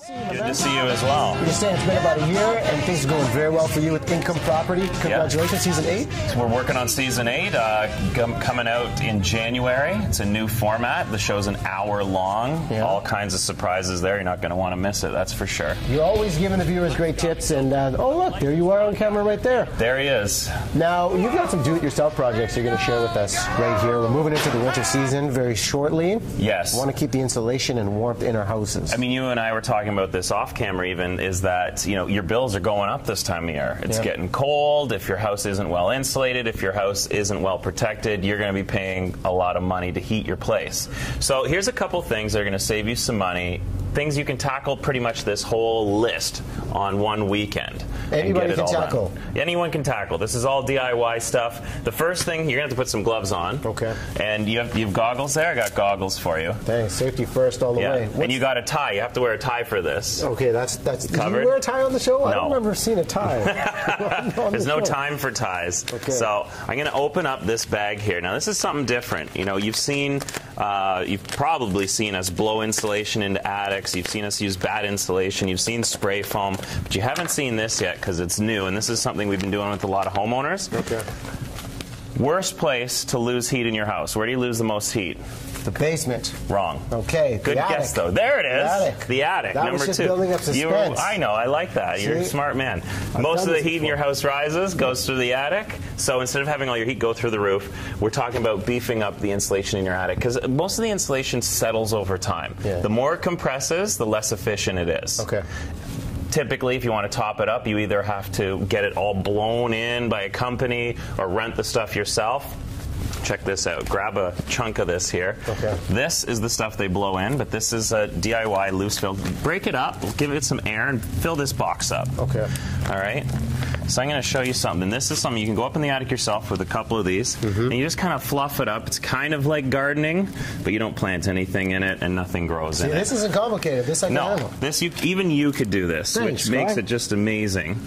Good to see you as well. You say it's been about a year, and things are going very well for you with Income Property. Congratulations, yep. Season 8. So we're working on Season 8, coming out in January. It's a new format. The show's an hour long. Yeah. All kinds of surprises there. You're not going to want to miss it, that's for sure. You're always giving the viewers great tips, and oh look, there you are on camera right there. There he is. Now, you've got some do-it-yourself projects you're going to share with us right here. We're moving into the winter season very shortly. Yes. We want to keep the insulation and warmth in our houses. I mean, you and I were talking about this off camera even, is that, you know, your bills are going up this time of year. It's getting cold. If your house isn't well insulated, if your house isn't well protected, you're going to be paying a lot of money to heat your place. So here's a couple things that are going to save you some money. Things you can tackle pretty much this whole list on one weekend. Anybody can tackle. Anyone can tackle. This is all DIY stuff. The first thing, you're going to have to put some gloves on. Okay. And you have goggles there? I got goggles for you. Thanks. Safety first all the way. And you got a tie. You have to wear a tie for this. Okay, that's covered. Did you wear a tie on the show? No. I don't remember seeing a tie. There's no time for ties. Okay. So I'm going to open up this bag here. Now this is something different. You know, you've probably seen us blow insulation into attics. You've seen us use bad insulation. You've seen spray foam, but you haven't seen this yet because it's new. And this is something we've been doing with a lot of homeowners. Okay. Worst place to lose heat in your house. Where do you lose the most heat? The basement. Wrong. Okay. Good guess, though. There it is. The attic. That number was just 2. Building up suspense. I know. I like that. You're a smart man. Most of the heat in your house rises, goes through the attic. So instead of having all your heat go through the roof, we're talking about beefing up the insulation in your attic because most of the insulation settles over time. Yeah. The more it compresses, the less efficient it is. Okay. Typically, if you want to top it up, you either have to get it all blown in by a company or rent the stuff yourself. Check this out. Grab a chunk of this here. Okay. This is the stuff they blow in, but this is a DIY loose fill. Break it up, give it some air, and fill this box up. Okay. All right? So I'm going to show you something. This is something you can go up in the attic yourself with a couple of these, and you just kind of fluff it up. It's kind of like gardening, but you don't plant anything in it, and nothing grows in it. This isn't complicated. This I can handle. This even you could do this, Thanks, which makes it just amazing.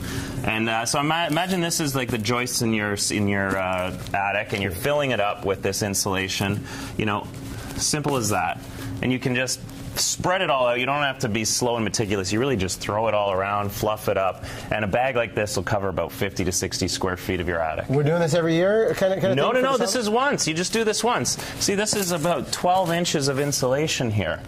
And so imagine this is like the joists in your attic, and you're filling it up with this insulation. You know, simple as that. And you can just spread it all out. You don't have to be slow and meticulous. You really just throw it all around, fluff it up, and a bag like this will cover about 50 to 60 square feet of your attic. We're doing this every year? No. This is once. You just do this once. See, this is about 12 inches of insulation here.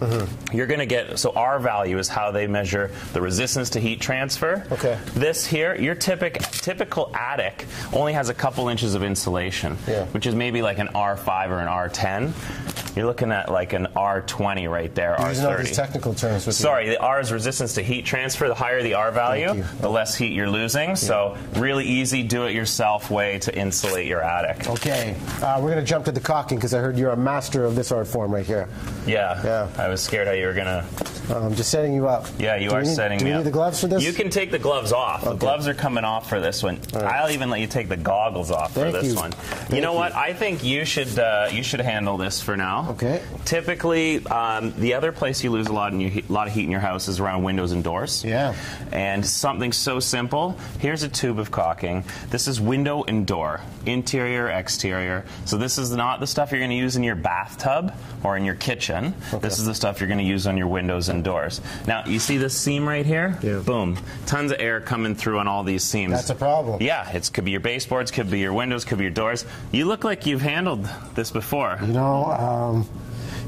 You're going to get, so R value is how they measure the resistance to heat transfer. Okay. This here, your typical attic only has a couple inches of insulation, which is maybe like an R5 or an R10. You're looking at like an R20 right there, R30. All these technical terms with Sorry, the R is resistance to heat transfer. The higher the R value, the less heat you're losing. So really easy, do-it-yourself way to insulate your attic. Okay. We're going to jump to the caulking because I heard you're a master of this art form right here. Yeah. I was scared how you were going to... I'm just setting you up. Yeah, you are setting me up. Do you need the gloves for this? You can take the gloves off. The gloves are coming off for this one. Right. I'll even let you take the goggles off for this one. You know what? I think you should handle this for now. Okay. Typically, the other place you lose a lot of heat in your house is around windows and doors. Yeah. And something so simple. Here's a tube of caulking. This is window and door, interior, exterior. So this is not the stuff you're going to use in your bathtub or in your kitchen. Okay. This is the stuff you're going to use on your windows and doors. Now, you see this seam right here? Yeah. Boom. Tons of air coming through on all these seams. That's a problem. Yeah. It could be your baseboards, could be your windows, could be your doors. You look like you've handled this before. You know,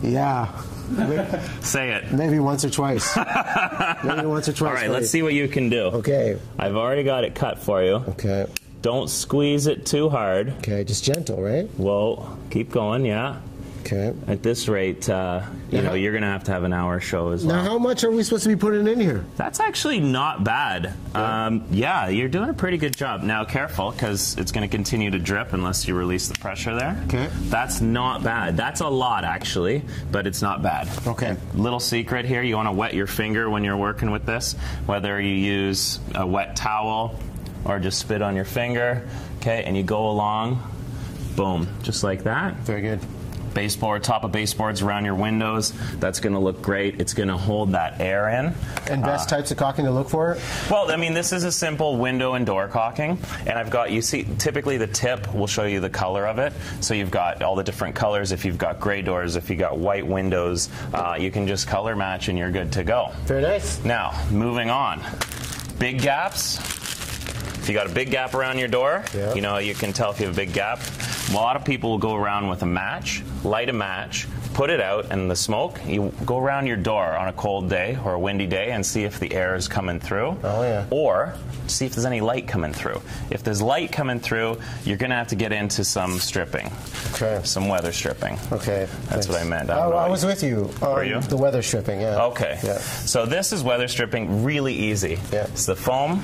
yeah. Say it. Maybe once or twice. Maybe once or twice. All right, let's see what you can do. Okay. I've already got it cut for you. Okay. Don't squeeze it too hard. Okay, just gentle, right? Well, keep going, yeah. Okay. At this rate, you know, you're going to have an hour show as well. Now, how much are we supposed to be putting in here? That's actually not bad. Yeah, you're doing a pretty good job. Now, careful, because it's going to continue to drip unless you release the pressure there. Okay. That's not bad. That's a lot, actually, but it's not bad. Okay. Little secret here, you want to wet your finger when you're working with this, whether you use a wet towel or just spit on your finger, okay, and you go along, boom, just like that. Very good. baseboard, top of baseboards around your windows. That's going to look great. It's going to hold that air in. And best types of caulking to look for? Well, I mean, this is a simple window and door caulking, and I've got, you see, typically the tip will show you the color of it. So you've got all the different colors. If you've got gray doors, if you've got white windows, you can just color match and you're good to go. Very nice. Now, moving on. Big gaps. If you got a big gap around your door, yeah. you know, you can tell if you have a big gap. A lot of people will go around with a match, light a match, put it out, and the smoke, you go around your door on a cold day or a windy day and see if the air is coming through. Oh, yeah. Or see if there's any light coming through. If there's light coming through, you're going to have to get into some stripping. Okay. Some weather stripping. Okay. That's what I meant. I was with you. Were you? The weather stripping, yeah. Okay. Yeah. So this is weather stripping, really easy. Yeah. It's the foam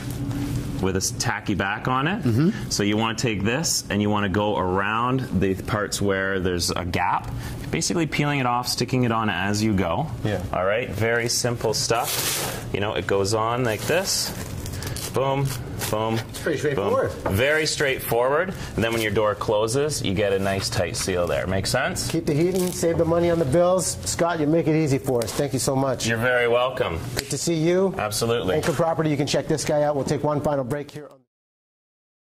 with a tacky back on it. Mm-hmm. So you want to take this and you want to go around the parts where there's a gap, basically peeling it off, sticking it on as you go. Yeah. All right, very simple stuff. You know, it goes on like this. Boom, boom. It's pretty straightforward. Boom. Very straightforward. And then when your door closes, you get a nice tight seal there. Make sense? Keep the heating, save the money on the bills. Scott, you make it easy for us. Thank you so much. You're very welcome. Good to see you. Absolutely. Anchor Property, you can check this guy out. We'll take one final break here on